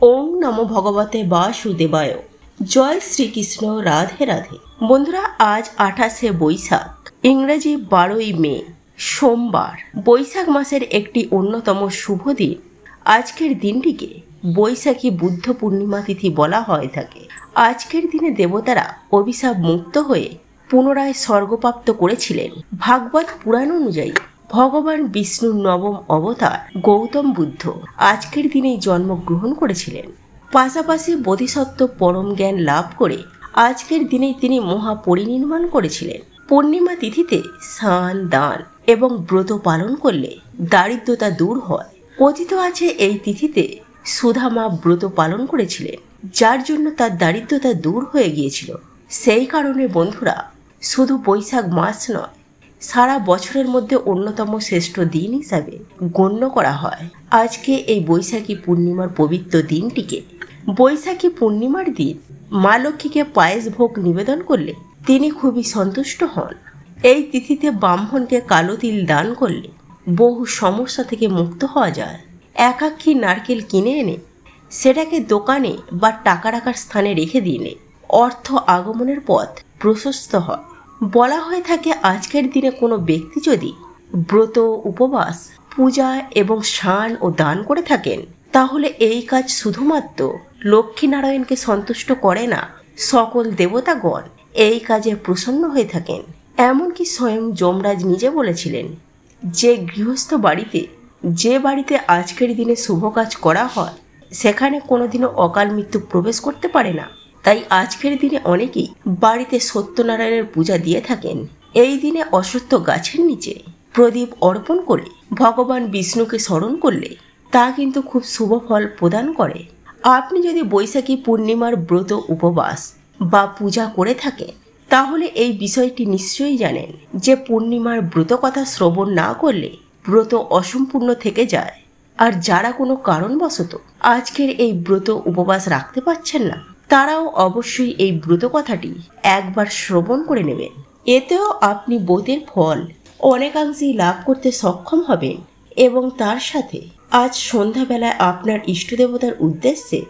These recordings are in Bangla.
ওং নমো ভগবতে বাসুদেবায়। জয় শ্রীকৃষ্ণ। রাধে রাধে। বন্ধুরা, আজ 28শে বৈশাখ, ইংরেজি 12ই মে, সোমবার। বৈশাখ মাসের একটি অন্যতম শুভ দিন। আজকের দিনটিকে বৈশাখী বুদ্ধ পূর্ণিমা তিথি বলা হয়ে থাকে। আজকের দিনে দেবতারা অভিশাপ মুক্ত হয়ে পুনরায় স্বর্গপ্রাপ্ত করেছিলেন। ভাগবত পুরাণ অনুযায়ী ভগবান বিষ্ণুর নবম অবতার গৌতম বুদ্ধ আজকের দিনেই জন্মগ্রহণ করেছিলেন। পাশাপাশি বোধিসত্ত্ব পরম জ্ঞান লাভ করে আজকের দিনেই তিনি মহাপরিনির্বাণ করেছিলেন। পূর্ণিমা তিথিতে স্নান, দান এবং ব্রত পালন করলে দারিদ্রতা দূর হয়। কথিত আছে এই তিথিতে সুধামা ব্রত পালন করেছিলেন, যার জন্য তার দারিদ্রতা দূর হয়ে গিয়েছিল। সেই কারণে বন্ধুরা, শুধু বৈশাখ মাস নয়, সারা বছরের মধ্যে অন্যতম শ্রেষ্ঠ দিন হিসাবে গণ্য করা হয় আজকে এই বৈশাখী পূর্ণিমার পবিত্র দিনটিকে। বৈশাখী পূর্ণিমার দিন মা লক্ষ্মীকে পায়েস ভোগ নিবেদন করলে তিনি খুবই সন্তুষ্ট হন। এই তিথিতে ব্রাহ্মণকে কালো তিল দান করলে বহু সমস্যা থেকে মুক্ত হওয়া যায়। একাক্ষী নারকেল কিনে এনে সেটাকে দোকানে বা টাকা রাখার স্থানে রেখে দিলে অর্থ আগমনের পথ প্রশস্ত হয়। বলা হয়ে থাকে আজকের দিনে কোনো ব্যক্তি যদি ব্রত, উপবাস, পূজা এবং স্নান ও দান করে থাকেন, তাহলে এই কাজ শুধুমাত্র লক্ষ্মীনারায়ণকে সন্তুষ্ট করে না, সকল দেবতাগণ এই কাজে প্রসন্ন হয়ে থাকেন। এমনকি স্বয়ং যমরাজ নিজে বলেছিলেন যে যে বাড়িতে আজকের দিনে শুভ কাজ করা হয়, সেখানে কোনোদিনও অকাল মৃত্যু প্রবেশ করতে পারে না। তাই আজকের দিনে অনেকেই বাড়িতে সত্যনারায়ণের পূজা দিয়ে থাকেন। এই দিনে অশ্বত্থ গাছের নিচে প্রদীপ অর্পণ করে ভগবান বিষ্ণুকে স্মরণ করলে তা কিন্তু খুব শুভ ফল প্রদান করে। আপনি যদি বৈশাখী পূর্ণিমার ব্রত, উপবাস বা পূজা করে থাকেন, তাহলে এই বিষয়টি নিশ্চয়ই জানেন যে পূর্ণিমার ব্রত কথা শ্রবণ না করলে ব্রত অসম্পূর্ণ থেকে যায়। আর যারা কোনো কারণবশত আজকের এই ব্রত, উপবাস রাখতে পারছেন না, তারাও অবশ্যই এই ব্রত কথাটি একবার শ্রবণ করে নেবেন। এতেও আপনি ব্রতের ফল অনেকাংশেই লাভ করতে সক্ষম হবেন। এবং তার সাথে আজ সন্ধ্যাবেলায় আপনার ইষ্টদেবতার উদ্দেশ্যে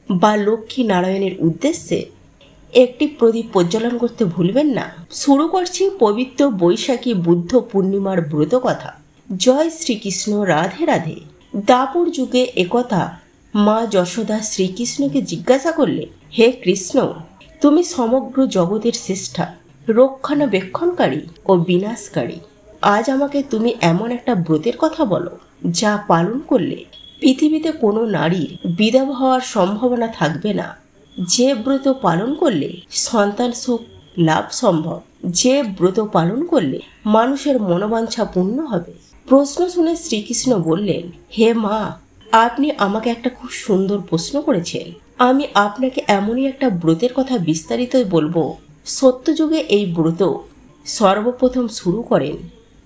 বা লক্ষ্মী নারায়ণের উদ্দেশ্যে একটি প্রদীপ প্রজ্বলন করতে ভুলবেন না। শুরু করছি পবিত্র বৈশাখী বুদ্ধ পূর্ণিমার ব্রত কথা। জয় শ্রীকৃষ্ণ। রাধে রাধে। দাপর যুগে একথা মা যশোদা শ্রীকৃষ্ণকে জিজ্ঞাসা করলে, হে কৃষ্ণ, তুমি সমগ্র জগতের শ্রেষ্ঠা, রক্ষণাবেক্ষণকারী ও বিনাশকারী। আজ আমাকে তুমি এমন একটা ব্রতের কথা বলো যা পালন করলে পৃথিবীতে কোনো নারীর বিধবা হওয়ার সম্ভাবনা থাকবে না, যে ব্রত পালন করলে সন্তান সুখ লাভ সম্ভব, যে ব্রত পালন করলে মানুষের মনোবাঞ্ছা পূর্ণ হবে। প্রশ্ন শুনে শ্রীকৃষ্ণ বললেন, হে মা, আপনি আমাকে একটা খুব সুন্দর প্রশ্ন করেছেন। আমি আপনাকে এমনই একটা ব্রতের কথা বিস্তারিত বলবো। সত্যযুগে এই ব্রত সর্বপ্রথম শুরু করেন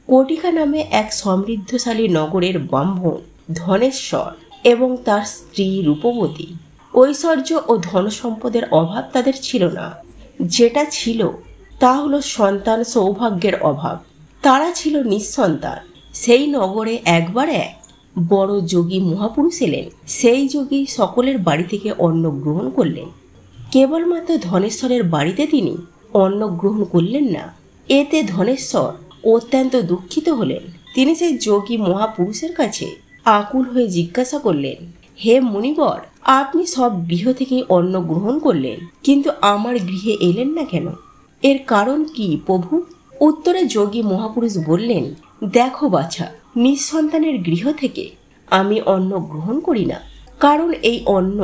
কটিকা নামে এক সমৃদ্ধশালী নগরের ব্রাহ্মণ ধনেশ্বর এবং তার স্ত্রী রূপবতী। ঐশ্বর্য ও ধন সম্পদের অভাব তাদের ছিল না। যেটা ছিল তা হলো সন্তান সৌভাগ্যের অভাব। তারা ছিল নিঃসন্তান। সেই নগরে একবার এক বড় যোগী মহাপুরুষ এলেন। সেই যোগী সকলের বাড়ি থেকে অন্ন গ্রহণ করলেন। কেবলমাত্র ধনেশ্বরের বাড়িতে তিনি অন্ন গ্রহণ করলেন না। এতে ধনেশ্বর অত্যন্ত দুঃখিত হলেন। তিনি সেই যোগী মহাপুরুষের কাছে আকুল হয়ে জিজ্ঞাসা করলেন, হে মুনিবর, আপনি সব গৃহ থেকেই অন্ন গ্রহণ করলেন, কিন্তু আমার গৃহে এলেন না কেন? এর কারণ কি প্রভু? উত্তরে যোগী মহাপুরুষ বললেন, দেখো বাছা, নিঃসন্তানের গৃহ থেকে আমি অন্ন গ্রহণ করি না, কারণ এই অন্ন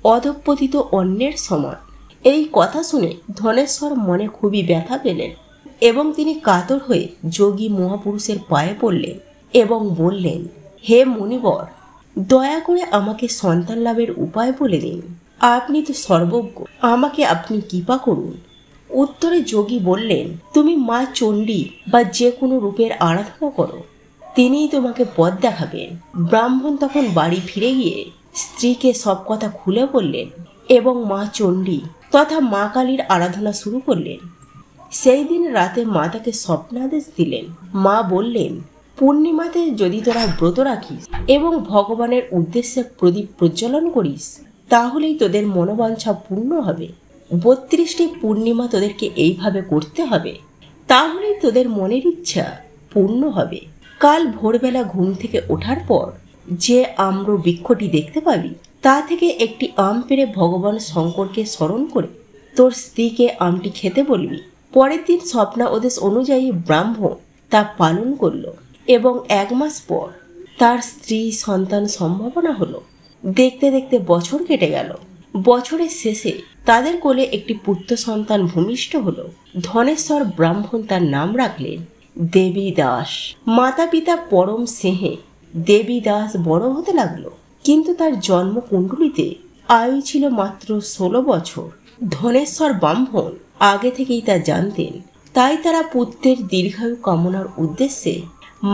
অধঃপতিত অন্নের সমান। এই কথা শুনে ধনেশ্বর মনে খুবই ব্যথা পেলেন এবং তিনি কাতর হয়ে যোগী মহাপুরুষের পায়ে পড়লেন এবং বললেন, হে মুনিবর, দয়া করে আমাকে সন্তান লাভের উপায় বলে দিন। আপনি তো সর্বজ্ঞ, আমাকে আপনি কৃপা করুন। উত্তরে যোগী বললেন, তুমি মা চণ্ডী বা যে কোনো রূপের আরাধনা করো, তিনিই তোমাকে পথ দেখাবেন। ব্রাহ্মণ তখন বাড়ি ফিরে গিয়ে স্ত্রীকে সব কথা খুলে বললেন এবং মা চণ্ডী তথা মা কালীর আরাধনা শুরু করলেন। সেই দিন রাতে মা তাকে স্বপ্নাদেশ দিলেন। মা বললেন, পূর্ণিমাতে যদি তোরা ব্রত রাখিস এবং ভগবানের উদ্দেশ্যে প্রদীপ প্রজ্বলন করিস, তাহলেই তোদের মনোবাঞ্ছা পূর্ণ হবে। 32টি পূর্ণিমা তোদেরকে এইভাবে করতে হবে, তাহলেই তোদের মনের ইচ্ছা পূর্ণ হবে। কাল ভোরবেলা ঘুম থেকে ওঠার পর যে আম্র বৃক্ষটি দেখতে পাবি, তা থেকে একটি আম পেড়ে ভগবান শঙ্করকে স্মরণ করে তোর স্ত্রীকে আমটি খেতে বলবি। পরের দিন স্বপ্নাদেশ অনুযায়ী ব্রাহ্মণ তা পালন করল এবং 1 মাস পর তার স্ত্রী সন্তান সম্ভাবনা হলো। দেখতে দেখতে বছর কেটে গেল। বছরের শেষে তাদের কোলে একটি পুত্র সন্তান ভূমিষ্ঠ হলো। ধনেশ্বর ব্রাহ্মণ তার নাম রাখলেন দেবী দাস। মাতা পিতা পরম স্নেহে দেবী দাস বড় হতে লাগলো, কিন্তু তার জন্ম কুণ্ডলিতে আয়ু ছিল মাত্র 16 বছর। ধনেশ্বর ব্রাহ্মণ আগে থেকেই তা জানতেন, তাই তারা পুত্রের দীর্ঘায়ু কামনার উদ্দেশ্যে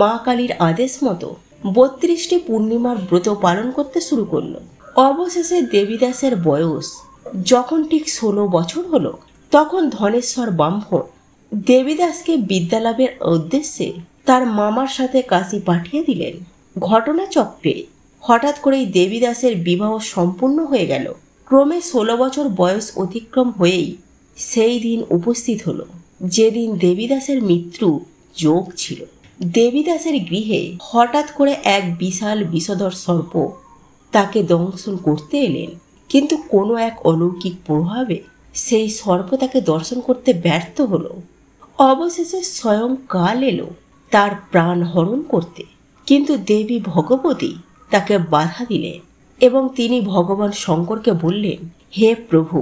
মা কালীর আদেশ মতো 32টি পূর্ণিমার ব্রত পালন করতে শুরু করলো। অবশেষে দেবীদাসের বয়স যখন ঠিক 16 বছর হলো, তখন ধনেশ্বর ব্রাহ্মণ দেবীদাসকে বিদ্যালাভের উদ্দেশ্যে তার মামার সাথে কাশী পাঠিয়ে দিলেন। ঘটনাচক্রে হঠাৎ করেই দেবীদাসের বিবাহ সম্পূর্ণ হয়ে গেল। ক্রমে 16 বছর বয়স অতিক্রম হয়েই সেই দিন উপস্থিত হলো, যেদিন দেবীদাসের মৃত্যু যোগ ছিল। দেবীদাসের গৃহে হঠাৎ করে এক বিশাল বিষধর সর্প তাকে দংশন করতে এলেন, কিন্তু কোনো এক অলৌকিক প্রভাবে সেই সর্প তাকে দর্শন করতে ব্যর্থ হলো। অবশেষে স্বয়ং কাল এলো তার প্রাণ হরণ করতে, কিন্তু দেবী ভগবতী তাকে বাধা দিলেন এবং তিনি ভগবান শঙ্করকে বললেন, হে প্রভু,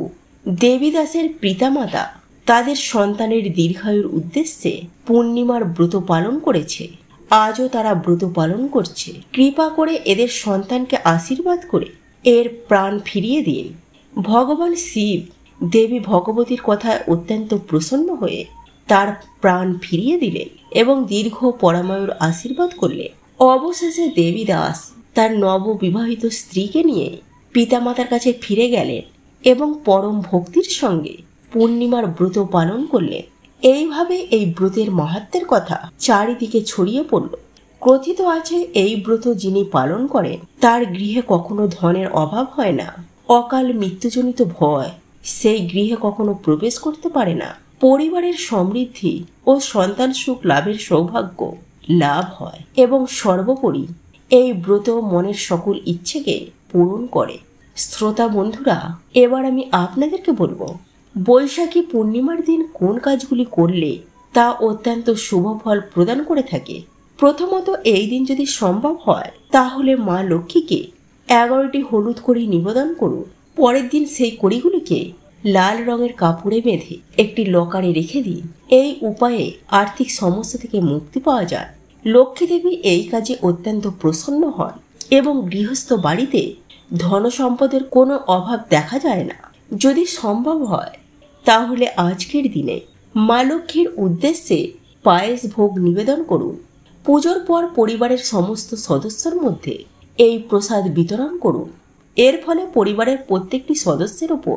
দেবীদাসের পিতামাতা তাদের সন্তানের দীর্ঘায়ুর উদ্দেশ্যে পূর্ণিমার ব্রত পালন করেছে। আজও তারা ব্রত পালন করছে। কৃপা করে এদের সন্তানকে আশীর্বাদ করে এর প্রাণ ফিরিয়ে দিন। ভগবান শিব দেবী ভগবতীর কথায় অত্যন্ত প্রসন্ন হয়ে তার প্রাণ ফিরিয়ে দিলেন এবং দীর্ঘ পরাময়ুর আশীর্বাদ করলেন। অবশেষে দেবীদাস তার নববিবাহিত স্ত্রীকে নিয়ে পিতামাতার কাছে ফিরে গেলেন এবং পরম ভক্তির সঙ্গে পূর্ণিমার ব্রত পালন করলেন। এইভাবে এই ব্রতের মাহাত্ম্যের কথা চারিদিকে ছড়িয়ে পড়ল। কথিত আছে, এই ব্রত যিনি পালন করেন তার গৃহে কখনো ধনের অভাব হয় না। অকাল মৃত্যুজনিত ভয় সেই গৃহে কখনো প্রবেশ করতে পারে না। পরিবারের সমৃদ্ধি ও সন্তান সুখ লাভের সৌভাগ্য লাভ হয় এবং সর্বোপরি এই ব্রত মনের সকল ইচ্ছেকে পূরণ করে। শ্রোতা বন্ধুরা, এবার আমি আপনাদেরকে বলবো, বৈশাখী পূর্ণিমার দিন কোন কাজগুলি করলে তা অত্যন্ত শুভ ফল প্রদান করে থাকে। প্রথমত, এই দিন যদি সম্ভব হয় তাহলে মা লক্ষ্মীকে 11টি হলুদ কড়ি নিবেদন করুন। পরের দিন সেই কড়িগুলিকে লাল রঙের কাপড়ে বেঁধে একটি লকারে রেখে দিন। এই উপায়ে আর্থিক সমস্যা থেকে মুক্তি পাওয়া যায়। লক্ষ্মী দেবী এই কাজে অত্যন্ত প্রসন্ন হন এবং গৃহস্থ বাড়িতে ধন সম্পদের কোনো অভাব দেখা যায় না। যদি সম্ভব হয় তাহলে আজকের দিনে মা লক্ষ্মীর উদ্দেশ্যে পায়েস ভোগ নিবেদন করুন। পুজোর পর পরিবারের সমস্ত সদস্যের মধ্যে এই প্রসাদ বিতরণ করুন। এর ফলে পরিবারের প্রত্যেকটি সদস্যের উপর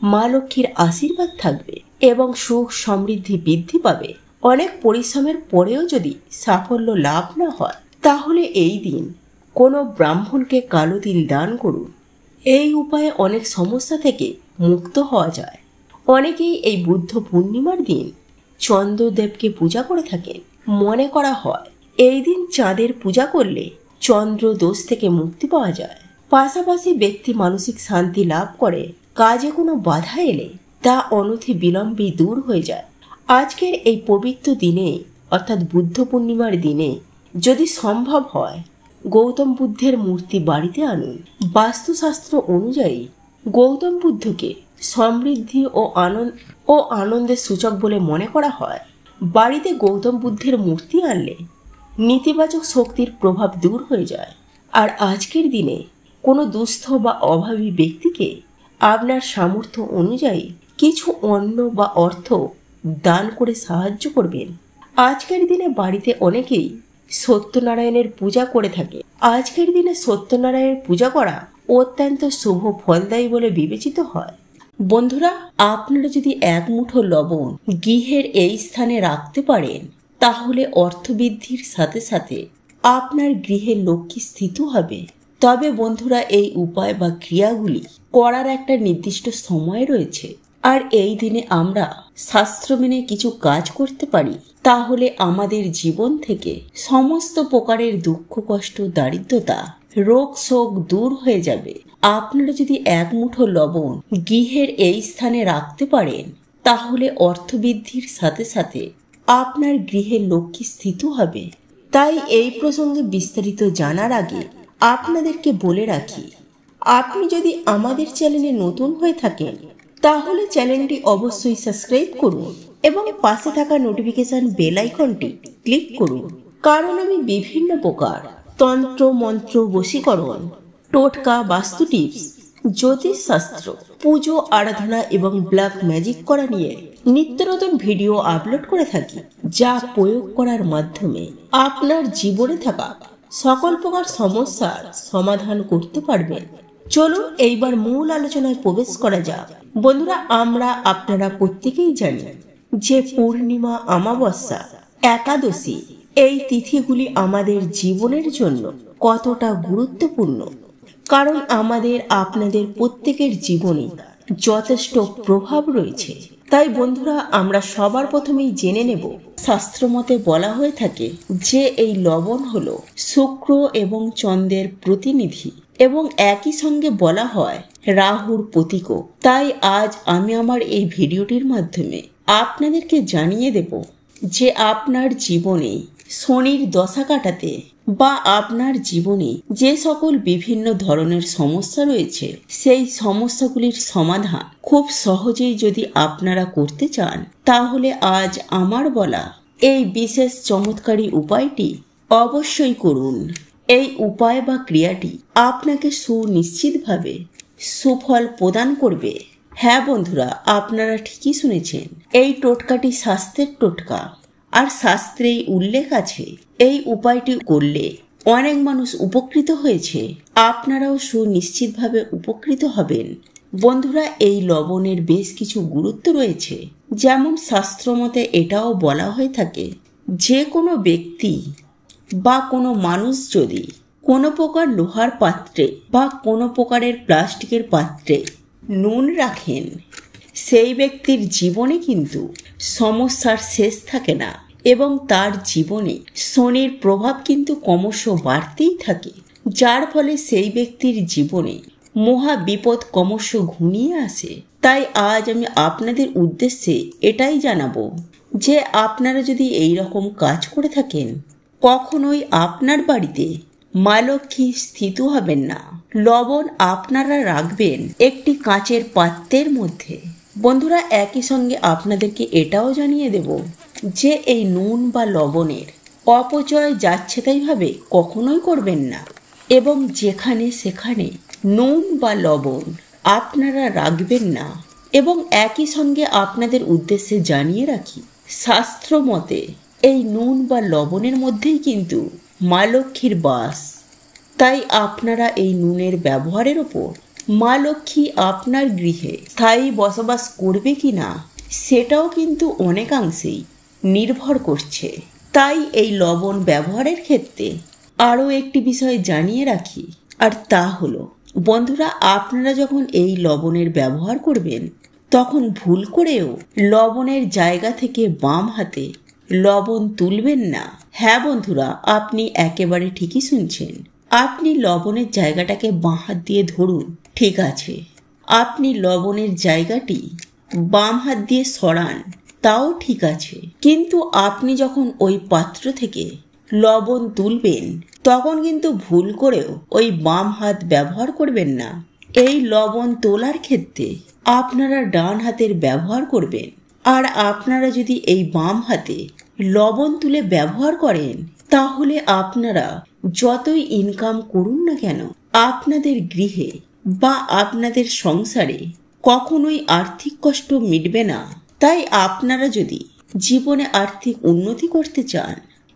মা লক্ষ্মীর আশীর্বাদ থাকবে এবং সুখ সমৃদ্ধি বৃদ্ধি পাবে। অনেক পরিশ্রমের পরেও যদি সাফল্য লাভ না হয় তাহলে এই দিন কোনো ব্রাহ্মণকে কালো তিল দান করুন। এই উপায়ে অনেক সমস্যা থেকে মুক্ত হওয়া যায়। অনেকেই এই বুদ্ধ পূর্ণিমার দিন চন্দ্রদেবকে পূজা করে থাকেন। মনে করা হয় এই দিন চাঁদের পূজা করলে চন্দ্র দোষ থেকে মুক্তি পাওয়া যায়। পাশাপাশি ব্যক্তি মানসিক শান্তি লাভ করে। কাজে কোনো বাধা এলে তা অনতি বিলম্বেই দূর হয়ে যায়। আজকের এই পবিত্র দিনে অর্থাৎ বুদ্ধ পূর্ণিমার দিনে যদি সম্ভব হয় গৌতম বুদ্ধের মূর্তি বাড়িতে আনুন। বাস্তুশাস্ত্র অনুযায়ী গৌতম বুদ্ধকে সমৃদ্ধি ও আনন্দের সূচক বলে মনে করা হয়। বাড়িতে গৌতম বুদ্ধের মূর্তি আনলে নেতিবাচক শক্তির প্রভাব দূর হয়ে যায়। আর আজকের দিনে কোনো দুস্থ বা অভাবী ব্যক্তিকে আপনার সামর্থ্য অনুযায়ী কিছু অন্ন বা অর্থ দান করে সাহায্য করবেন। আজকের দিনে বাড়িতে অনেকেই সত্যনারায়ণের পূজা করে থাকে। আজকের দিনে সত্যনারায়ণের পূজা করা অত্যন্ত শুভ ফলদায়ী বলে বিবেচিত হয়। বন্ধুরা, আপনারা যদি 1 মুঠো লবণ গৃহের এই স্থানে রাখতে পারেন তাহলে অর্থবৃদ্ধির সাথে সাথে আপনার গৃহে লক্ষ্মী স্থিত হবে। তবে বন্ধুরা এই উপায় বা ক্রিয়াগুলি করার একটা নির্দিষ্ট সময় রয়েছে। আর এই দিনে আমরা শাস্ত্র মেনে কিছু কাজ করতে পারি, তাহলে আমাদের জীবন থেকে সমস্ত প্রকারের দুঃখ কষ্ট দারিদ্রতা রোগ শোক দূর হয়ে যাবে। আপনারা যদি এক মুঠো লবণ গৃহের এই স্থানে রাখতে পারেন, তাহলে অর্থবৃদ্ধির সাথে সাথে আপনার গৃহে লক্ষ্মী স্থিত হবে। তাই এই প্রসঙ্গে বিস্তারিত জানার আগে আপনাদেরকে বলে রাখি, আপনি যদি আমাদের চ্যানেলে নতুন হয়ে থাকেন, তাহলে চ্যানেলটি অবশ্যই সাবস্ক্রাইব করুন এবং পাশে থাকা নোটিফিকেশন বেল আইকনটি ক্লিক করুন। কারণ আমি বিভিন্ন প্রকার তন্ত্র মন্ত্র বশীকরণ, টোটকা, বাস্তু টিপস, জ্যোতিষশাস্ত্র, পুজো আরাধনা এবং ব্ল্যাক ম্যাজিক করা নিয়ে নিত্য নতুন ভিডিও আপলোড করে থাকি, যা প্রয়োগ করার মাধ্যমে আপনার জীবনে থাকা সকল প্রকার সমস্যার সমাধান করতে পারবেন। চলুন এইবার মূল আলোচনায় প্রবেশ করা যাক। বন্ধুরা, আপনারা প্রত্যেকেই জানি যে পূর্ণিমা, অমাবস্যা, একাদশী এই তিথিগুলি আমাদের জীবনের জন্য কতটা গুরুত্বপূর্ণ। কারণ আপনাদের প্রত্যেকের জীবনে যথেষ্ট প্রভাব রয়েছে। তাই বন্ধুরা, আমরা সবার প্রথমেই জেনে নেব, শাস্ত্রমতে বলা হয়ে থাকে যে এই লবণ হলো শুক্র এবং চন্দ্রের প্রতিনিধি এবং একই সঙ্গে বলা হয় রাহুর প্রতীকও। তাই আজ আমি আমার এই ভিডিওটির মাধ্যমে আপনাদেরকে জানিয়ে দেব যে আপনার জীবনে শনির দশা কাটাতে বা আপনার জীবনে যে সকল বিভিন্ন ধরনের সমস্যা রয়েছে, সেই সমস্যাগুলির সমাধান খুব সহজেই যদি আপনারা করতে চান, তাহলে আজ আমার বলা এই বিশেষ চমৎকারী উপায়টি অবশ্যই করুন। এই উপায় বা ক্রিয়াটি আপনাকে সুনিশ্চিতভাবে সুফল প্রদান করবে। হ্যাঁ বন্ধুরা, আপনারা ঠিকই শুনেছেন, এই টোটকাটি স্বাস্থ্যের টোটকা। আর শাস্ত্রেই উল্লেখ আছে এই উপায়টি করলে অনেক মানুষ উপকৃত হয়েছে, আপনারাও সুনিশ্চিতভাবে উপকৃত হবেন। বন্ধুরা, এই লবণের বেশ কিছু গুরুত্ব রয়েছে। যেমন শাস্ত্রমতে এটাও বলা হয়ে থাকে, যে কোনো ব্যক্তি বা কোনো মানুষ যদি কোনো প্রকার লোহার পাত্রে বা কোনো প্রকারের প্লাস্টিকের পাত্রে নুন রাখেন, সেই ব্যক্তির জীবনে কিন্তু সমস্যার শেষ থাকে না এবং তার জীবনে শনির প্রভাব কিন্তু ক্রমশ বাড়তেই থাকে, যার ফলে সেই ব্যক্তির জীবনে মহা বিপদ ক্রমশ ঘনিয়ে আসে। তাই আজ আমি আপনাদের উদ্দেশ্যে এটাই জানাবো যে আপনারা যদি এই রকম কাজ করে থাকেন, কখনোই আপনার বাড়িতে মা লক্ষ্মী স্থিত হবেন না। লবণ আপনারা রাখবেন একটি কাঁচের পাত্রের মধ্যে। বন্ধুরা, একই সঙ্গে আপনাদেরকে এটাও জানিয়ে দেব যে এই নুন বা লবণের অপচয় যাচ্ছে তাই ভাবে কখনোই করবেন না এবং যেখানে সেখানে নুন বা লবণ আপনারা রাখবেন না। এবং একই সঙ্গে আপনাদের উদ্দেশ্যে জানিয়ে রাখি, শাস্ত্র মতে এই নুন বা লবণের মধ্যেই কিন্তু মা লক্ষ্মীর বাস। তাই আপনারা এই নুনের ব্যবহারের ওপর মা লক্ষ্মী আপনার গৃহে স্থায়ী বসবাস করবে কিনা সেটাও কিন্তু অনেকাংশেই নির্ভর করছে। তাই এই লবণ ব্যবহারের ক্ষেত্রে আরও একটি বিষয় জানিয়ে রাখি, আর তা হলো বন্ধুরা, আপনারা যখন এই লবণের ব্যবহার করবেন, তখন ভুল করেও লবণের জায়গা থেকে বাম হাতে লবণ তুলবেন না। হ্যাঁ বন্ধুরা, আপনি একেবারে ঠিকই শুনছেন, আপনি লবণের জায়গাটাকে বাঁ হাত দিয়ে ধরুন, ঠিক আছে, আপনি লবণের জায়গাটি বাম হাত দিয়ে সরান, তাও ঠিক আছে, কিন্তু আপনি যখন ওই পাত্র থেকে লবণ তুলবেন, তখন কিন্তু ভুল করেও ওই বাম হাত ব্যবহার করবেন না। এই লবণ তোলার ক্ষেত্রে আপনারা ডান হাতের ব্যবহার করবেন। আর আপনারা যদি এই বাম হাতে লবণ তুলে ব্যবহার করেন, তাহলে আপনারা যতই ইনকাম করুন না কেন, আপনাদের গৃহে বা আপনাদের সংসারে কখনোই আর্থিক কষ্ট মিটবে না। তাই আপনারা যদি জীবনে আর্থিক উন্নতি করতে চান,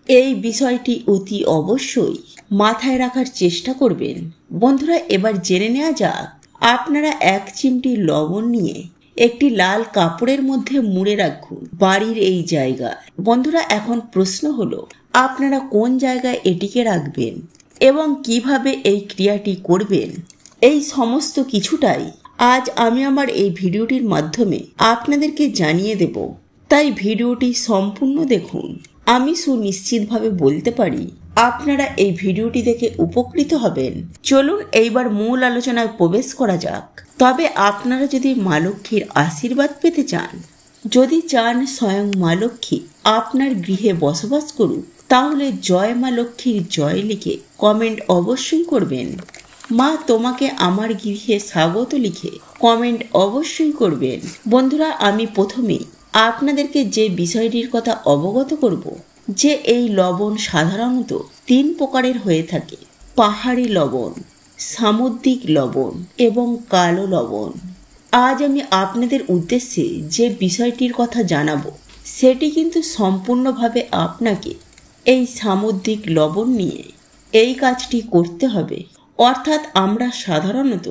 এই বিষয়টি অতি অবশ্যই মাথায় রাখার চেষ্টা করবেন। বন্ধুরা, এবার জেনে নেওয়া যাক, আপনারা এক চিমটি লবণ নিয়ে একটি লাল কাপড়ের মধ্যে মুড়ে রাখুন বাড়ির এই জায়গায়। বন্ধুরা, এখন প্রশ্ন হলো, আপনারা কোন জায়গায় এটিকে রাখবেন? এবং কিভাবে এই ক্রিয়াটি করবেন, এই সমস্ত কিছুটাই আজ আমি আমার এই ভিডিওটির মাধ্যমে আপনাদেরকে জানিয়ে দেব। তাই ভিডিওটি সম্পূর্ণ দেখুন। আমি সুনিশ্চিতভাবে বলতে পারি আপনারা এই ভিডিওটি দেখে উপকৃত হবেন। চলুন এইবার মূল আলোচনায় প্রবেশ করা যাক। তবে আপনারা যদি মা লক্ষ্মীর আশীর্বাদ পেতে চান, যদি চান স্বয়ং মা লক্ষ্মী আপনার গৃহে বসবাস করুক, তাহলে জয় মা লক্ষ্মীর জয় লিখে কমেন্ট অবশ্যই করবেন। মা তোমাকে আমার গৃহে স্বাগত লিখে কমেন্ট অবশ্যই করবেন। বন্ধুরা, আমি প্রথমেই আপনাদেরকে যে বিষয়টির কথা অবগত করব, যে এই লবণ সাধারণত 3 প্রকারের হয়ে থাকে: পাহাড়ি লবণ, সামুদ্রিক লবণ এবং কালো লবণ। আজ আমি আপনাদের উদ্দেশ্যে যে বিষয়টির কথা জানাবো, সেটি কিন্তু সম্পূর্ণভাবে আপনাকে এই সামুদ্রিক লবণ নিয়ে এই কাজটি করতে হবে। অর্থাৎ আমরা সাধারণত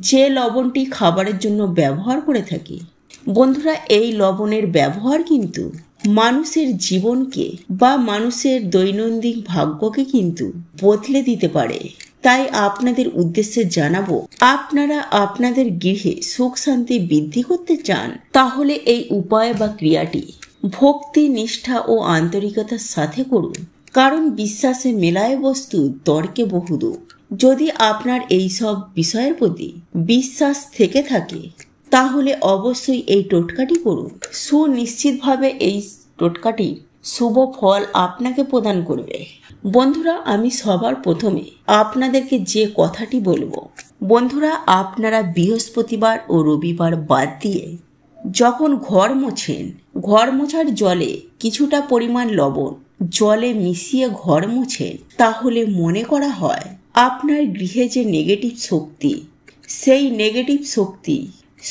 যে লবণটি খাবারের জন্য ব্যবহার করে থাকি, বন্ধুরা, এই লবণের ব্যবহার কিন্তু মানুষের জীবনকে বা মানুষের দৈনন্দিন ভাগ্যকে কিন্তু বদলে দিতে পারে। তাই আপনাদের উদ্দেশ্যে জানাবো, আপনারা আপনাদের গৃহে সুখ শান্তি বৃদ্ধি করতে চান, তাহলে এই উপায় বা ক্রিয়াটি ভক্তি, নিষ্ঠা ও আন্তরিকতার সাথে করুন। কারণ বিশ্বাসে মেলায় বস্তু, তর্কে বহুদূর। যদি আপনার এই সব বিষয়ের প্রতি বিশ্বাস থেকে থাকে, তাহলে অবশ্যই এই টোটকাটি করুন। সুনিশ্চিতভাবে এই টোটকাটির শুভ ফল আপনাকে প্রদান করবে। বন্ধুরা, আমি সবার প্রথমে আপনাদেরকে যে কথাটি বলবো, বন্ধুরা, আপনারা বৃহস্পতিবার ও রবিবার বাদ দিয়ে যখন ঘর মোছেন, ঘর মোছার জলে কিছুটা পরিমাণ লবণ জলে মিশিয়ে ঘর মোছেন, তাহলে মনে করা হয় আপনার গৃহে যে নেগেটিভ শক্তি, সেই নেগেটিভ শক্তি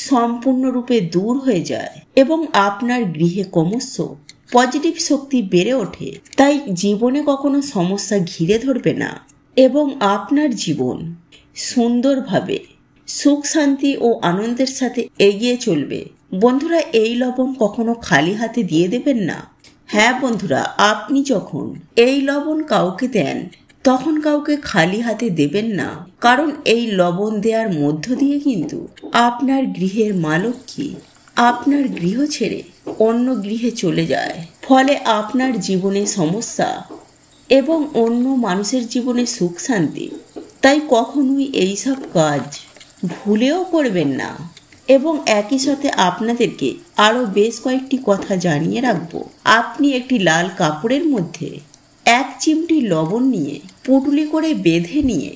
সম্পূর্ণরূপে দূর হয়ে যায় এবং আপনার গৃহে ক্রমশ পজিটিভ শক্তি বেড়ে ওঠে। তাই জীবনে কখনো সমস্যা ঘিরে ধরবে না এবং আপনার জীবন সুন্দরভাবে সুখ শান্তি ও আনন্দের সাথে এগিয়ে চলবে। বন্ধুরা, এই লবণ কখনো খালি হাতে দিয়ে দেবেন না। হ্যাঁ বন্ধুরা, আপনি যখন এই লবণ কাউকে দেন, তখন কাউকে খালি হাতে দেবেন না। কারণ এই লবণ দেওয়ার মধ্য দিয়ে কিন্তু আপনার গৃহের মা লক্ষ্মী আপনার গৃহ ছেড়ে অন্য গৃহে চলে যায়। ফলে আপনার জীবনে সমস্যা এবং অন্য মানুষের জীবনে সুখ শান্তি। তাই কখনোই এইসব কাজ ভুলেও করবেন না। এবং একই সাথে আপনাদেরকে আরও বেশ কয়েকটি কথা জানিয়ে রাখবো। আপনি একটি লাল কাপড়ের মধ্যে 1 চিমটি লবণ নিয়ে পুটুলি করে বেঁধে নিয়ে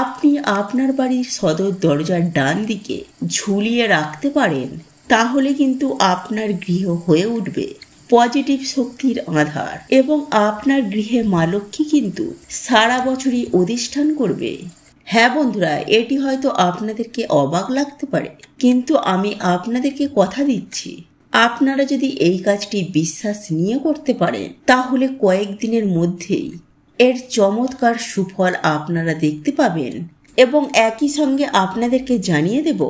আপনি আপনার বাড়ির সদর দরজার ডান দিকে ঝুলিয়ে রাখতে পারেন। তাহলে কিন্তু আপনার গৃহ হয়ে উঠবে পজিটিভ শক্তির আধার এবং আপনার গৃহে মা লক্ষ্মী কিন্তু সারা বছরই অধিষ্ঠান করবে। হ্যাঁ বন্ধুরা, এটি হয়তো আপনাদেরকে অবাক লাগতে পারে, কিন্তু আমি আপনাদেরকে কথা দিচ্ছি, আপনারা যদি এই কাজটি বিশ্বাস নিয়ে করতে পারেন, তাহলে কয়েকদিনের মধ্যেই এর চমৎকার সুফল আপনারা দেখতে পাবেন। এবং একই সঙ্গে আপনাদেরকে জানিয়ে দেব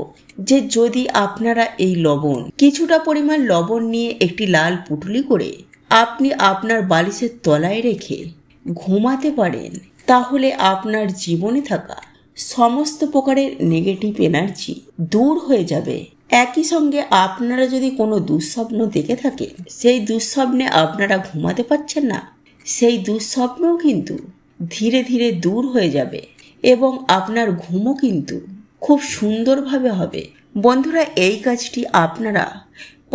যে যদি আপনারা এই লবণ, কিছুটা পরিমাণ লবণ নিয়ে একটি লাল পুটুলি করে আপনি আপনার বালিশের তলায় রেখে ঘুমাতে পারেন, তাহলে আপনার জীবনে থাকা সমস্ত প্রকারের নেগেটিভ এনার্জি দূর হয়ে যাবে। একই সঙ্গে আপনারা যদি কোনো দুঃস্বপ্ন দেখে থাকেন, সেই দুঃস্বপ্নে আপনারা ঘুমাতে পারছেন না, সেই দুঃস্বপ্নও কিন্তু ধীরে ধীরে দূর হয়ে যাবে এবং আপনার ঘুমও কিন্তু খুব সুন্দরভাবে হবে। বন্ধুরা, এই কাজটি আপনারা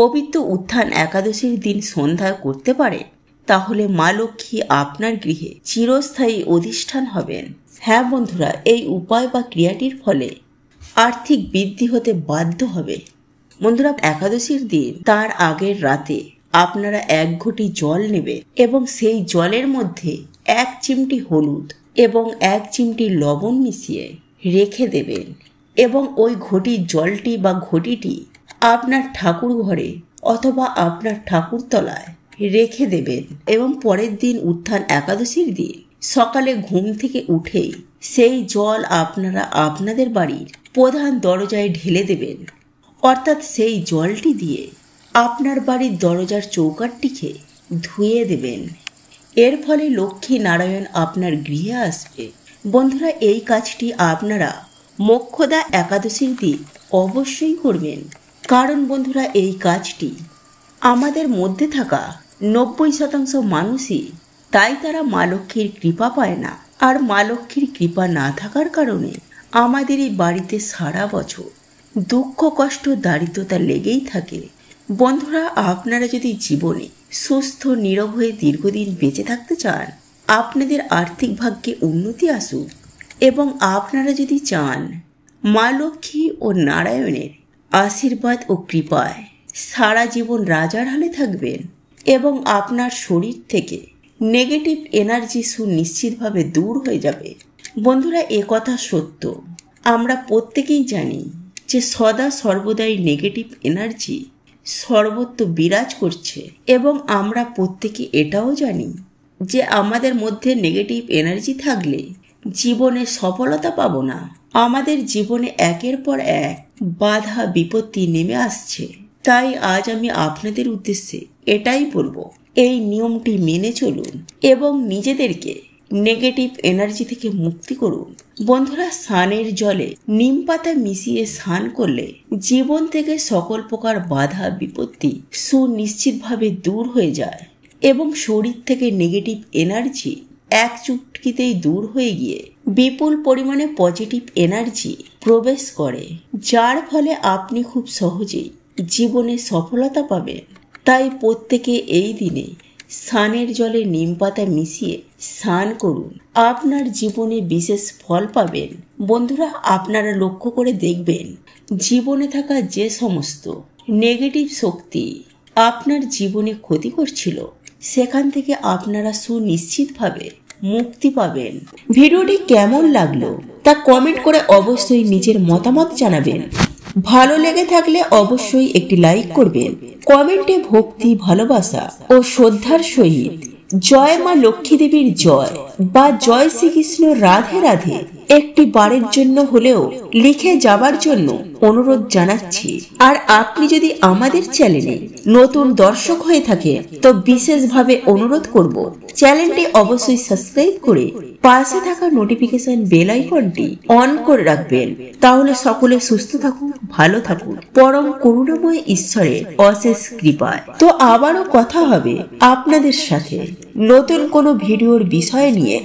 পবিত্র উত্থান একাদশীর দিন সন্ধ্যায় করতে পারেন, তাহলে মা লক্ষ্মী আপনার গৃহে চিরস্থায়ী অধিষ্ঠান হবেন। হ্যাঁ বন্ধুরা, এই উপায় বা ক্রিয়াটির ফলে আর্থিক বৃদ্ধি হতে বাধ্য হবে। বন্ধুরা, একাদশীর দিন তার আগের রাতে আপনারা 1 ঘটি জল নেবেন এবং সেই জলের মধ্যে 1 চিমটি হলুদ এবং 1 চিমটি লবণ মিশিয়ে রেখে দেবেন এবং ওই ঘটির জলটি বা ঘটিটি আপনার ঠাকুর ঘরে অথবা আপনার ঠাকুরতলায় রেখে দেবেন এবং পরের দিন উত্থান একাদশীর দিন সকালে ঘুম থেকে উঠেই সেই জল আপনারা আপনাদের বাড়ির প্রধান দরজায় ঢেলে দেবেন। অর্থাৎ সেই জলটি দিয়ে আপনার বাড়ির দরজার চৌকাঠটিকে ধুয়ে দেবেন। এর ফলে লক্ষ্মী নারায়ণ আপনার গৃহে আসবে বন্ধুরা, এই কাজটি আপনারা মোক্ষদা একাদশীর দিন অবশ্যই করবেন। কারণ বন্ধুরা, এই কাজটি আমাদের মধ্যে থাকা 90% মানুষই তাই তারা মা লক্ষ্মীর কৃপা পায় না। আর মা লক্ষ্মীর কৃপা না থাকার কারণে আমাদের এই বাড়িতে সারা বছর দুঃখ কষ্ট দারিদ্রতা লেগেই থাকে। বন্ধুরা, আপনারা যদি জীবনে সুস্থ নীরব হয়ে দীর্ঘদিন বেঁচে থাকতে চান, আপনাদের আর্থিক ভাগ্যে উন্নতি আসুক এবং আপনারা যদি চান মা লক্ষ্মী ও নারায়ণের আশীর্বাদ ও কৃপায় সারা জীবন রাজার হালে থাকবেন এবং আপনার শরীর থেকে নেগেটিভ এনার্জি সুনিশ্চিতভাবে দূর হয়ে যাবে। বন্ধুরা, এ কথা সত্য। আমরা প্রত্যেকেই জানি যে সদা সর্বদাই নেগেটিভ এনার্জি সর্বত্র বিরাজ করছে এবং আমরা প্রত্যেকে এটাও জানি যে আমাদের মধ্যে নেগেটিভ এনার্জি থাকলে জীবনে সফলতা পাবো না। আমাদের জীবনে একের পর এক বাধা বিপত্তি নেমে আসছে। তাই আজ আমি আপনাদের উদ্দেশ্যে এটাই বলবো, এই নিয়মটি মেনে চলুন এবং নিজেদেরকে নেগেটিভ এনার্জি থেকে মুক্তি করুন। বন্ধুরা, স্নানের জলে নিম পাতা মিশিয়ে স্নান করলে জীবন থেকে সকল প্রকার বাধা বিপত্তি সুনিশ্চিতভাবে দূর হয়ে যায় এবং শরীর থেকে নেগেটিভ এনার্জি এক চুটকিতেই দূর হয়ে গিয়ে বিপুল পরিমাণে পজিটিভ এনার্জি প্রবেশ করে, যার ফলে আপনি খুব সহজেই জীবনে সফলতা পাবেন। তাই প্রত্যেকে এই দিনে স্নানের জলে নিম পাতা মিশিয়ে স্নান করুন, আপনার জীবনে বিশেষ ফল পাবেন। বন্ধুরা, আপনারা লক্ষ্য করে দেখবেন জীবনে থাকা যে সমস্ত নেগেটিভ শক্তি আপনার জীবনে ক্ষতি করছিল, সেখান থেকে আপনারা সুনিশ্চিতভাবে মুক্তি পাবেন। ভিডিওটি কেমন লাগলো তা কমেন্ট করে অবশ্যই নিজের মতামত জানাবেন। ভালো লেগে থাকলে অবশ্যই একটি লাইক করবেন। কমেন্টে ভক্তি, ভালোবাসা ও শ্রদ্ধার সহিত জয় মা লক্ষ্মী দেবীর জয় বা জয় শ্রীকৃষ্ণ রাধে রাধে একটি বারের জন্য হলেও লিখে যাবার জন্য অনুরোধ জানাচ্ছি। আর আপনি যদি আমাদের চ্যানেলে নতুন দর্শক হয়ে থাকে তো বিশেষভাবে অনুরোধ করব চ্যানেলটি অবশ্যই সাবস্ক্রাইব করে পাশে থাকা নোটিফিকেশন বেল আইকনটি অন করে রাখবেন। তাহলে সকলে সুস্থ থাকুন, ভালো থাকুন, পরম করুণাময় ঈশ্বরের অশেষ কৃপায়। তো আবারও কথা হবে আপনাদের সাথে নতুন কোনো ভিডিওর বিষয় নিয়ে।